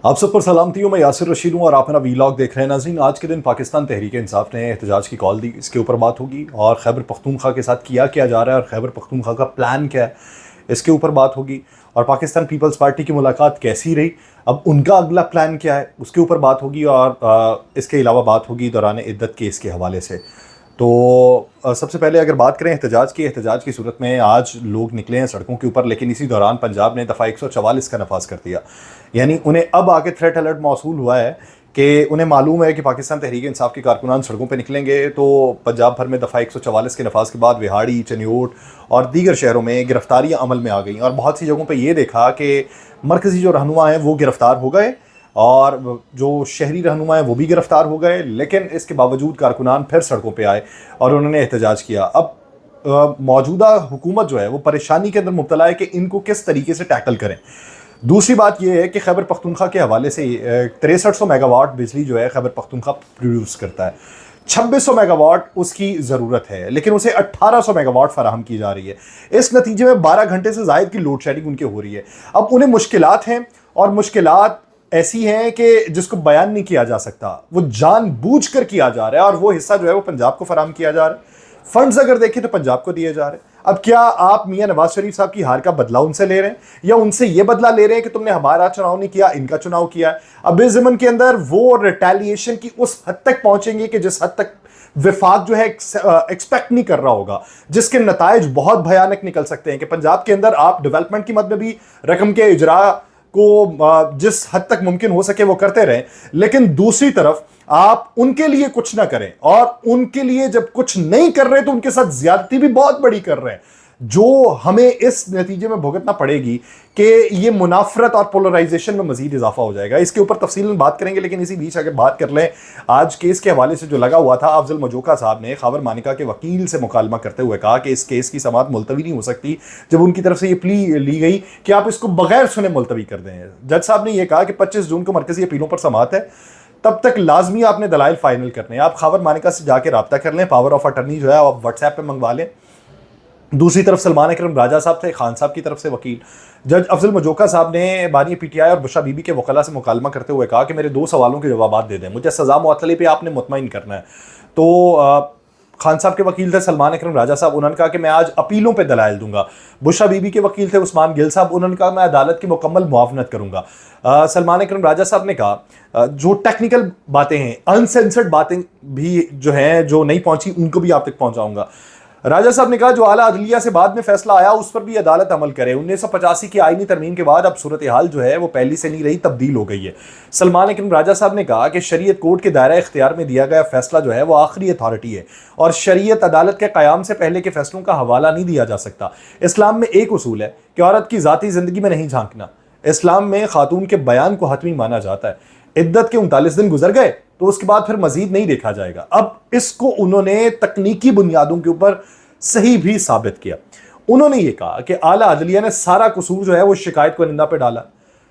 आप सब पर सलामती हूँ। मैं यासिर रशीद हूँ और आप मेरा वीलॉग देख रहे हैं। नाज़रीन, आज के दिन पाकिस्तान तहरीक इंसाफ ने एहतजाज की कॉल दी, इसके ऊपर बात होगी। और खैबर पख्तूनख्वा के साथ किया जा रहा है और खैबर पख्तूनख्वा का प्लान क्या है, इसके ऊपर बात होगी। और पाकिस्तान पीपल्स पार्टी की मुलाकात कैसी रही, अब उनका अगला प्लान क्या है, उसके ऊपर बात होगी। और इसके अलावा बात होगी दौरान इद्दत केस के हवाले से। तो सबसे पहले अगर बात करें एहतजाज की सूरत में आज लोग निकले हैं सड़कों के ऊपर, लेकिन इसी दौरान पंजाब ने दफ़ा 144 का नफाज कर दिया। यानी उन्हें अब आके थ्रेट अलर्ट मौसूल हुआ है कि उन्हें मालूम है कि पाकिस्तान तहरीक इंसाफ के कारकुनान सड़कों पर निकलेंगे तो पंजाब भर में दफ़ा 144 के नफाज के बाद विहाड़ी, चनियोट और दीगर शहरों में गिरफ्तारियाँ अमल में आ गई। और बहुत सी जगहों पर यह देखा कि मरकज़ी जो रहनुमा हैं वो गिरफ्तार हो गए और जो शहरी रहनुमा हैं वो भी गिरफ्तार हो गए, लेकिन इसके बावजूद कारकुनान फिर सड़कों पे आए और उन्होंने एहतजाज किया। अब मौजूदा हुकूमत जो है वो परेशानी के अंदर मुब्तला है कि इनको किस तरीके से टैकल करें। दूसरी बात यह है कि खैबर पख्तूनख्वा के हवाले से 6300 मेगावाट बिजली जो है खैबर पख्तूनख्वा प्रोड्यूस करता है। 2600 मेगावाट उसकी ज़रूरत है, लेकिन उसे 1800 मेगावाट फराहम की जा रही है। इस नतीजे में 12 घंटे से ज़ायद की लोड शेडिंग उनके हो रही है। अब उन्हें मुश्किलात हैं और मुश्किलात ऐसी हैं कि जिसको बयान नहीं किया जा सकता, वो जानबूझकर किया जा रहा है और वो हिस्सा जो है वो पंजाब को फराहम किया जा रहा है। फंड्स अगर देखें तो पंजाब को दिए जा रहे हैं। अब क्या आप मियां नवाज शरीफ साहब की हार का बदला उनसे ले रहे हैं या उनसे ये बदला ले रहे हैं कि तुमने हमारा चुनाव नहीं किया, इनका चुनाव किया? अब इस ज़मन के अंदर वो रिटेलिएशन की उस हद तक पहुंचेंगे कि जिस हद तक विफाक जो है एक्सपेक्ट नहीं कर रहा होगा, जिसके नताइज बहुत भयानक निकल सकते हैं। कि पंजाब के अंदर आप डेवलपमेंट की मद में भी रकम के इजरा को जिस हद तक मुमकिन हो सके वो करते रहें, लेकिन दूसरी तरफ आप उनके लिए कुछ ना करें। और उनके लिए जब कुछ नहीं कर रहे तो उनके साथ ज्यादती भी बहुत बड़ी कर रहे हैं, जो हमें इस नतीजे में भुगतना पड़ेगी कि ये मुनाफरत और पोलराइजेशन में मजीद इजाफा हो जाएगा। इसके ऊपर तफसील में बात करेंगे, लेकिन इसी बीच अगर बात कर लें आज केस के हवाले से जो लगा हुआ था, अफजल मजोका साहब ने खबर मानिका के वकील से मुकालमा करते हुए कहा कि इस केस की समाअत मुलतवी नहीं हो सकती, जब उनकी तरफ से ये प्ली ली गई कि आप इसको बगैर सुने मुलतवी कर दें। जज साहब ने यह कहा कि 25 जून को मरकजी अपीलों पर समाअत है, तब तक लाजमी आपने दलाइल फाइनल करने हैं। आप खबर मानिका से जाकर रब्ता कर लें, पावर ऑफ अटर्नी जो है आप व्हाट्सएप पर मंगवा लें। दूसरी तरफ सलमान अकरम राजा साहब थे, खान साहब की तरफ से वकील। जज अफजल मजोका साहब ने बानी पीटीआई और बुशरा बीबी के वकला से मुकालमा करते हुए कहा कि मेरे 2 सवालों के जवाब दे दें, मुझे सजा मुअत्तली पे आपने मुतमईन करना है। तो खान साहब के वकील थे सलमान अकरम राजा साहब, उन्होंने कहा कि मैं आज अपीलों पे दलाइल दूंगा। बुशरा बीबी के वकील थे उस्मान गिल साहब, उन्होंने कहा मैं अदालत की मुकम्मल मुआवनत करूंगा। सलमान अकरम राजा साहब ने कहा जो टेक्निकल बातें हैं, अनसेंसर्ड बातें भी जो हैं जो नहीं पहुंची उनको भी आप तक पहुंचाऊंगा। राजा साहब ने कहा जो आला अदलिया से बाद में फैसला आया उस पर भी अदालत अमल करे। 1985 की आईनी तरमीम के बाद अब सूरत हाल जो है वो पहली से नहीं रही, तब्दील हो गई है। सलमान अकरम राजा साहब ने कहा कि शरीयत कोर्ट के दायरा इख्तियार में दिया गया फैसला जो है वो आखिरी अथॉरिटी है और शरीयत अदालत के क़याम से पहले के फैसलों का हवाला नहीं दिया जा सकता। इस्लाम में एक उसूल है कि औरत की ज़ाती ज़िंदगी में नहीं झांकना। इस्लाम में खातून के बयान को हतमी माना जाता है। इद्दत के 39 दिन गुजर गए तो उसके बाद फिर मजीद नहीं देखा जाएगा। अब इसको उन्होंने तकनीकी बुनियादों के ऊपर सही भी साबित किया। उन्होंने ये कहा कि आला अदलिया ने सारा कसूर जो है वो शिकायत को निंदा पे डाला,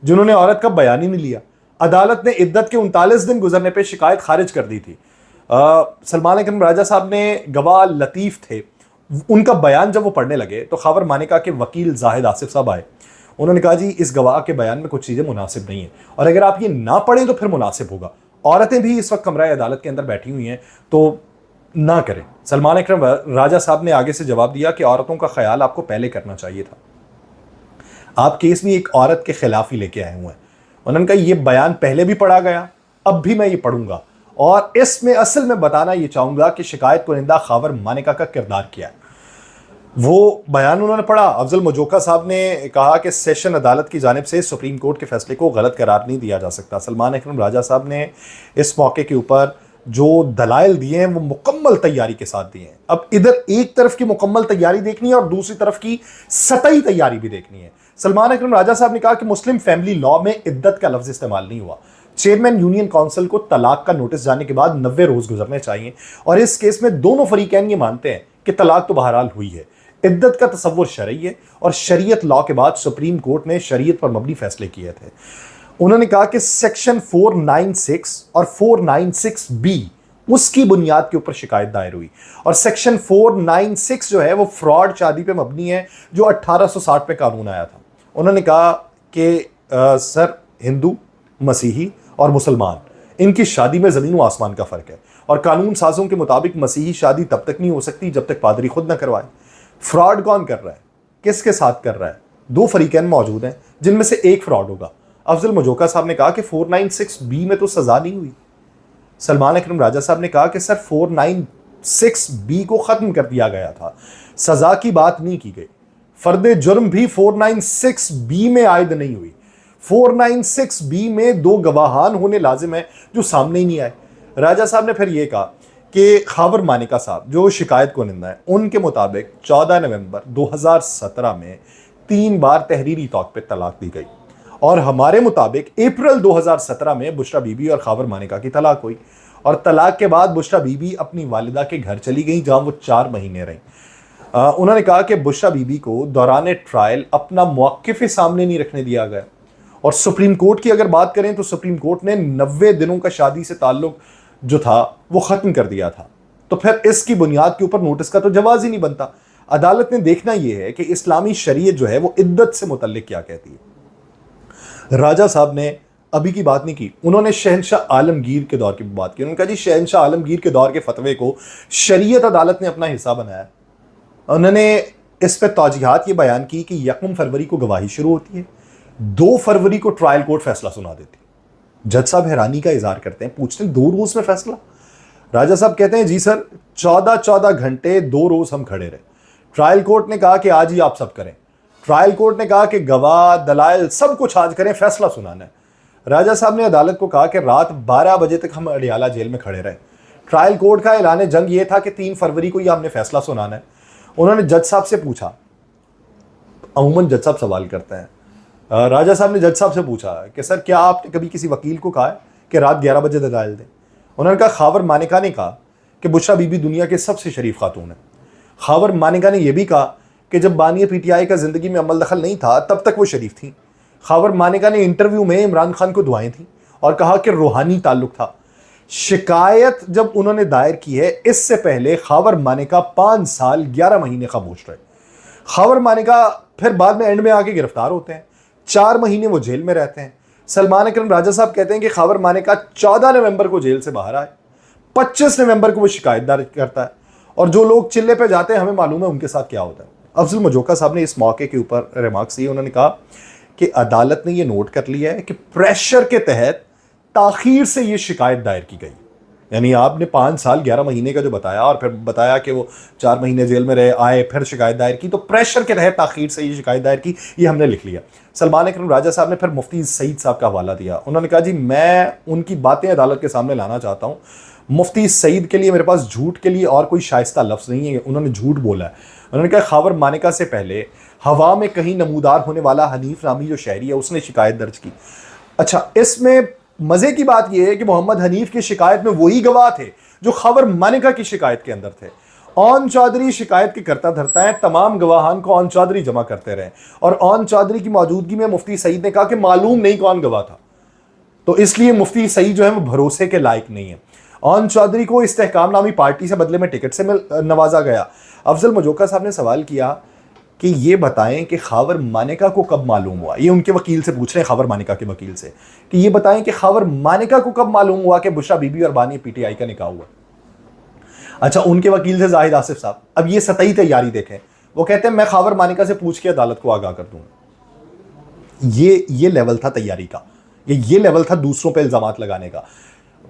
जिन्होंने औरत का बयान ही नहीं लिया। अदालत ने इद्दत के 39 दिन गुजरने पे शिकायत खारिज कर दी थी। सलमान अकरम राजा साहब ने गवाह लतीफ़ थे, उनका बयान जब वो पढ़ने लगे तो खबर मानिका के वकील जाहिद आसिफ साहब आए। उन्होंने कहा जी इस गवाह के बयान में कुछ चीज़ें मुनासिब नहीं है और अगर आप ये ना पढ़ें तो फिर मुनासिब होगा। औरतें भी इस वक्त कमरा अदालत के अंदर बैठी हुई हैं तो ना करें। सलमान अकरम राजा साहब ने आगे से जवाब दिया कि औरतों का ख्याल आपको पहले करना चाहिए था, आप केस भी एक औरत के खिलाफ ही लेके आए हुए हैं। उन्होंने कहा यह बयान पहले भी पढ़ा गया, अब भी मैं ये पढ़ूंगा और इसमें असल में बताना ये चाहूंगा कि शिकायत कुनिंदा खबर मानिका का किरदार क्या है। वो बयान उन्होंने पढ़ा। अफजल मजोका साहब ने कहा कि सेशन अदालत की जानिब से सुप्रीम कोर्ट के फैसले को गलत करार नहीं दिया जा सकता। सलमान अकरम राजा साहब ने इस मौके के ऊपर जो दलाइल दिए हैं वो मुकम्मल तैयारी के साथ दिए हैं। अब इधर एक तरफ की मुकम्मल तैयारी देखनी है और दूसरी तरफ की सतही तैयारी भी देखनी है। सलमान अकरम राजा साहब ने कहा कि मुस्लिम फैमिली लॉ में इद्दत का लफ्ज इस्तेमाल नहीं हुआ। चेयरमैन यूनियन काउंसिल को तलाक का नोटिस जाने के बाद 90 रोज गुजरने चाहिए और इस केस में दोनों फरीकैन ये मानते हैं कि तलाक तो बहरहाल हुई है। इद्दत का तसव्वुर शरई है और शरीयत लॉ के बाद सुप्रीम कोर्ट ने शरीयत पर मबनी फैसले किए थे। उन्होंने कहा कि सेक्शन 496 और 496 बी उसकी बुनियाद के ऊपर शिकायत दायर हुई और सेक्शन 496 जो है वो फ्रॉड शादी पे मबनी है जो 1860 में कानून आया था। उन्होंने कहा कि सर हिंदू मसीही और मुसलमान, इनकी शादी में ज़मीन व आसमान का फ़र्क है। और कानून साजों के मुताबिक मसीही शादी तब तक नहीं हो सकती जब तक पादरी खुद ना करवाए। फ्रॉड कौन कर रहा है, किसके साथ कर रहा है? दो फरीकैन मौजूद हैं जिनमें से एक फ्रॉड होगा। अफजल मजोका साहब ने कहा कि 496B में तो सज़ा नहीं हुई। सलमान अकरम राजा साहब ने कहा कि सर 496B को ख़त्म कर दिया गया था, सज़ा की बात नहीं की गई। फर्द जुर्म भी 496B में आयद नहीं हुई। 496B में दो गवाहान होने लाजिम है जो सामने ही नहीं आए। राजा साहब ने फिर यह कहा कि खावर मानिका साहब जो शिकायत को निंदा है, उनके मुताबिक 14 नवंबर 2017 में 3 बार तहरीरी तौर पर तलाक दी गई और हमारे मुताबिक अप्रैल 2017 में बुशरा बीबी और खावर मानिका की तलाक हुई और तलाक के बाद बुशरा बीबी अपनी वालिदा के घर चली गई जहां वो 4 महीने रहीं। उन्होंने कहा कि बुशरा बीबी को दौरान ट्रायल अपना मौक़िफ़ सामने नहीं रखने दिया गया। और सुप्रीम कोर्ट की अगर बात करें तो सुप्रीम कोर्ट ने 90 दिनों का शादी से ताल्लुक जो था वो ख़त्म कर दिया था। तो फिर इसकी बुनियाद के ऊपर नोटिस का तो जवाज़ ही नहीं बनता। अदालत ने देखना यह है कि इस्लामी शरीयत जो है वो इद्दत से मुतल्लिक क्या कहती है। राजा साहब ने अभी की बात नहीं की, उन्होंने शहनशाह आलमगीर के दौर की बात की। उन्होंने कहा जी शहनशाह आलमगीर के दौर के फतवे को शरीयत अदालत ने अपना हिस्सा बनाया। उन्होंने इस पर तौजीहात ये बयान की कि 1 फरवरी को गवाही शुरू होती है, 2 फरवरी को ट्रायल कोर्ट फैसला सुना देती है। जज साहब हैरानी का इजहार करते हैं, पूछते हैं 2 रोज में फैसला? राजा साहब कहते हैं जी सर 14 घंटे 2 रोज हम खड़े रहे। ट्रायल कोर्ट ने कहा कि आज ही आप सब करें। ट्रायल कोर्ट ने कहा कि गवाह दलाइल सब कुछ आज करें, फैसला सुनाना है। राजा साहब ने अदालत को कहा कि रात 12 बजे तक हम अडियाला जेल में खड़े रहे। ट्रायल कोर्ट का ऐलान जंग ये था कि 3 फरवरी को ही हमने फैसला सुनाना है। उन्होंने जज साहब से पूछा, अमूमन जज साहब सवाल करते हैं, राजा साहब ने जज साहब से पूछा कि सर क्या आपने कभी किसी वकील को कहा है कि रात 11 बजे दलाइल दें? उन्होंने कहा खावर मानिका ने कहा कि बुशरा बीबी दुनिया के सबसे शरीफ खातून है। खावर मानिका ने यह भी कहा कि जब बानी पीटीआई का ज़िंदगी में अमल दखल नहीं था तब तक वो शरीफ थी। खावर मानिका ने इंटरव्यू में इमरान खान को दुआएं थी और कहा कि रूहानी ताल्लुक था। शिकायत जब उन्होंने दायर की है इससे पहले खावर मानिका 5 साल 11 महीने खामोश रहे। खावर मानिका फिर बाद में एंड में आके गिरफ्तार होते हैं, 4 महीने वो जेल में रहते हैं। सलमान अकरम राजा साहब कहते हैं कि खावर मानिका 14 नवंबर को जेल से बाहर आए, 25 नवंबर को वो शिकायत दर्ज करता है और जो लोग चिल्ले पे जाते हैं हमें मालूम है उनके साथ क्या होता है। अफजल मजोका साहब ने इस मौके के ऊपर रिमार्क्स दिए। उन्होंने कहा कि अदालत ने यह नोट कर लिया है कि प्रेशर के तहत ताखीर से ये शिकायत दायर की गई। यानी आपने 5 साल 11 महीने का जो बताया और फिर बताया कि वो 4 महीने जेल में रहे, आए, फिर शिकायत दायर की, तो प्रेशर के तहत ताखीर से ये शिकायत दायर की, ये हमने लिख लिया। सलमान अकरम राजा साहब ने फिर मुफ्ती सईद साहब का हवाला दिया। उन्होंने कहा जी मैं उनकी बातें अदालत के सामने लाना चाहता हूँ। मुफ्ती सईद के लिए मेरे पास झूठ के लिए और कोई शाइस्ता लफ्ज़ नहीं है, उन्होंने झूठ बोला है। उन्होंने कहा खावर मानिका से पहले हवा में कहीं नमूदार होने वाला हनीफ नामी जो शहरी है उसने शिकायत दर्ज की। अच्छा, इसमें मजे की बात यह है कि मोहम्मद हनीफ की शिकायत में वही गवाह थे जो खावर मानिका की शिकायत के अंदर थे। ऑन चौधरी शिकायत के करता धरता है, तमाम गवाहान को ऑन चौधरी जमा करते रहे और ऑन चौधरी की मौजूदगी में मुफ्ती सईद ने कहा कि मालूम नहीं कौन गवाह था, तो इसलिए मुफ्ती सईद जो है वो भरोसे के लायक नहीं है। ऑन चौधरी को इस्तेहकाम नामी पार्टी से बदले में टिकट से नवाजा गया। अफजल मजोका साहब ने सवाल किया कि ये बताएं कि खावर मानिका को कब मालूम हुआ, ये उनके वकील से पूछ रहे हैं, खावर मानिका के वकील से, कि ये बताएं कि खावर मानिका को कब मालूम हुआ कि बुशरा बीबी और बानी पीटीआई का निकाह हुआ। अच्छा, उनके वकील से जाहिद आसिफ साहब, अब ये सतही तैयारी देखें, वो कहते हैं मैं खावर मानिका से पूछ के अदालत को आगाह कर दूंगा। ये लेवल था तैयारी का, ये लेवल था दूसरों पर इल्जामात लगाने का।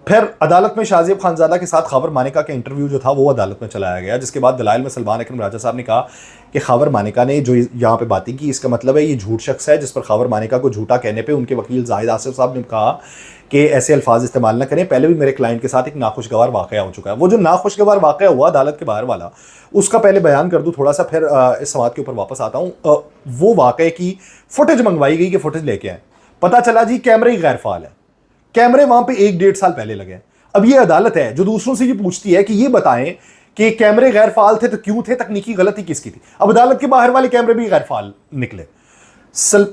फिर अदालत में शाहजेब खानजादा के साथ खावर मानिका का इंटरव्यू जो था वो अदालत में चलाया गया, जिसके बाद दलाइल में सलमान अकरम राजा साहब ने कहा कि खावर मानिका ने जो यहाँ पे बातें की इसका मतलब है ये झूठ शख्स है, जिस पर खावर मानिका को झूठा कहने पे उनके वकील जाहिद आसिफ साहब ने कहा कि ऐसे अल्फाज इस्तेमाल ना करें, पहले भी मेरे क्लाइंट के साथ एक नाखुशगवार वाक़या हो चुका है। वो जो नाखुशगवार वाक़या हुआ अदालत के बाहर वाला, उसका पहले बयान कर दूँ थोड़ा सा, फिर इस समात के ऊपर वापस आता हूँ। वो वाक़े की फुटेज मंगवाई गई कि फुटेज लेके आए, पता चला जी कैमरे ही गैर फाल है, कैमरे वहाँ पे 1-1.5 साल पहले लगे। अब ये अदालत है जो दूसरों से ये पूछती है कि ये बताएं कि कैमरे गैर फाल थे तो क्यों थे, तकनीकी गलती किसकी थी। अब अदालत के बाहर वाले कैमरे भी गैर फाल निकले।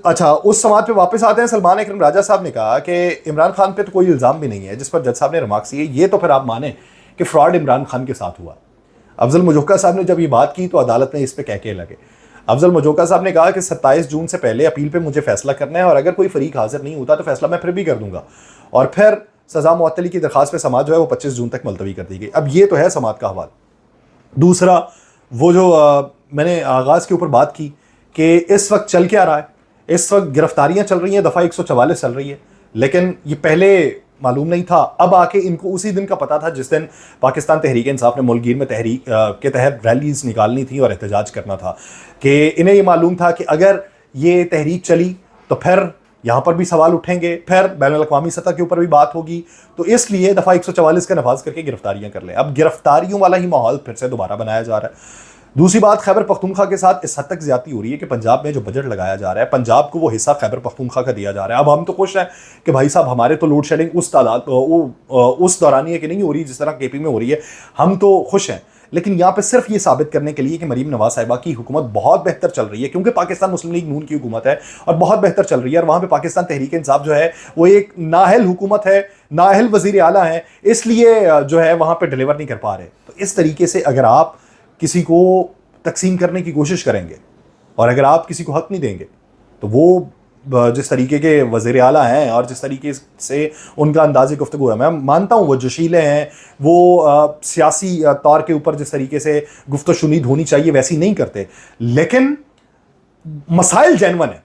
अच्छा, उस समाज पे वापस आते हैं। सलमान अकरम राजा साहब ने कहा कि इमरान खान पे तो कोई इल्ज़ाम भी नहीं है, जिस पर जज साहब ने रिमार्क्स किए, ये तो फिर आप माने कि फ्रॉड इमरान खान के साथ हुआ। अफजल मजोका साहब ने जब ये बात की तो अदालत ने इस पर कह के लगे। अफजल मजोका साहब ने कहा कि 27 जून से पहले अपील पे मुझे फैसला करना है और अगर कोई फरीक हाजिर नहीं होता तो फैसला मैं फिर भी कर दूंगा। और फिर सजा मुअत्तली की दरखास्त पे समाअत जो है वो 25 जून तक मुलतवी कर दी गई। अब ये तो है समाअत का हवाल। दूसरा, वो जो मैंने आगाज़ के ऊपर बात की कि इस वक्त चल क्या रहा है, इस वक्त गिरफ्तारियां चल रही हैं, दफ़ा 144 चल रही है, लेकिन ये पहले मालूम नहीं था। अब आके इनको उसी दिन का पता था जिस दिन पाकिस्तान तहरीक इंसाफ ने मुल्कगीर में तहरीक के तहत रैलीज निकालनी थी और एहतजाज करना था, कि इन्हें ये मालूम था कि अगर ये तहरीक चली तो फिर यहाँ पर भी सवाल उठेंगे, फिर बैनुल अक़वामी सतह के ऊपर भी बात होगी, तो इसलिए दफ़ा 144 का नफाज करके गिरफ्तारियां कर लें। अब गिरफ्तारियों वाला ही माहौल फिर से दोबारा बनाया जा रहा है। दूसरी बात, खैबर पख्तूनख्वा के साथ इस हद तक ज्यादती हो रही है कि पंजाब में जो बजट लगाया जा रहा है, पंजाब को वो हिस्सा खैबर पख्तूनख्वा का दिया जा रहा है। अब हम तो खुश हैं कि भाई साहब हमारे तो लोड शेडिंग उस तादाद उस दौरानिया की नहीं हो रही जिस तरह केपी में हो रही है, हम तो खुश हैं। लेकिन यहाँ पे सिर्फ ये साबित करने के लिए कि मरीम नवाज साहिबा की हुकूमत बहुत बेहतर चल रही है, क्योंकि पाकिस्तान मुस्लिम लीग नून की हुकूमत है और बहुत बेहतर चल रही है, और वहाँ पे पाकिस्तान तहरीक इंसाफ जो है वो एक नाअहल हुकूमत है, नाअहल वज़ीर आला है, इसलिए जो है वहाँ पे डिलीवर नहीं कर पा रहे। तो इस तरीके से अगर आप किसी को तकसीम करने की कोशिश करेंगे और अगर आप किसी को हक नहीं देंगे, तो वो जिस तरीके के वज़ीर आला हैं और जिस तरीके से उनका अंदाज़ गुफ्तगू है, मैं मानता हूँ वो जोशीले हैं, वो सियासी तौर के ऊपर जिस तरीके से गुफ्त शुनीद होनी चाहिए वैसी नहीं करते, लेकिन मसाइल जेन्युइन है,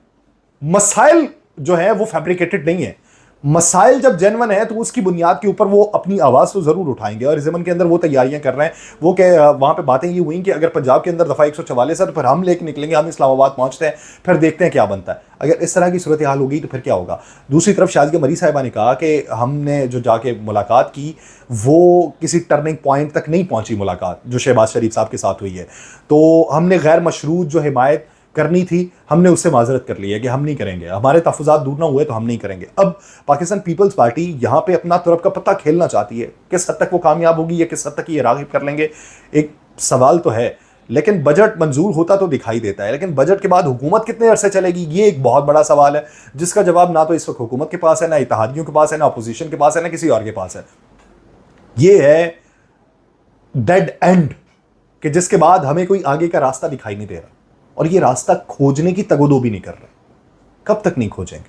मसाइल जो है वो फैब्रिकेटेड नहीं है। मसाइल जब जेन्युइन है तो उसकी बुनियाद के ऊपर वो अपनी आवाज़ तो ज़रूर उठाएंगे, और इस ज़मन के अंदर वो तैयारियां कर रहे हैं। वो क्या वहाँ पे बातें ये हुई कि अगर पंजाब के अंदर दफ़ा 144 है तो फिर हम लेके निकलेंगे, हम इस्लामाबाद पहुँचते हैं, फिर देखते हैं क्या बनता है। अगर इस तरह की सूरत हाल होगी तो फिर क्या होगा। दूसरी तरफ शाज़िया मरी साहिबा ने कहा कि हमने जो जाके मुलाकात की वो किसी टर्निंग पॉइंट तक नहीं पहुँची मुलाकात जो शहबाज शरीफ साहब के साथ हुई है, तो हमने गैर मशरूत जो हिमायत करनी थी हमने उससे माजरत कर ली है कि हम नहीं करेंगे, हमारे तहफ़्फ़ुज़ात दूर ना हुए तो हम नहीं करेंगे। अब पाकिस्तान पीपल्स पार्टी यहाँ पे अपना तुरब का पत्ता खेलना चाहती है, किस हद तक वो कामयाब होगी या किस हद तक ये राग़िब कर लेंगे एक सवाल तो है। लेकिन बजट मंजूर होता तो दिखाई देता है, लेकिन बजट के बाद हुकूमत कितने अरसे चलेगी ये एक बहुत बड़ा सवाल है, जिसका जवाब ना तो इस वक्त हुकूमत के पास है, ना इत्तेहादियों के पास है, ना अपोजिशन के पास है, ना किसी और के पास है। ये है डेड एंड कि जिसके बाद हमें कोई आगे का रास्ता दिखाई नहीं दे रहा, और ये रास्ता खोजने की तगोदो भी नहीं कर रहे। कब तक नहीं खोजेंगे।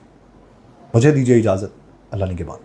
मुझे दीजिए इजाजत, अल्लाह निगहबान।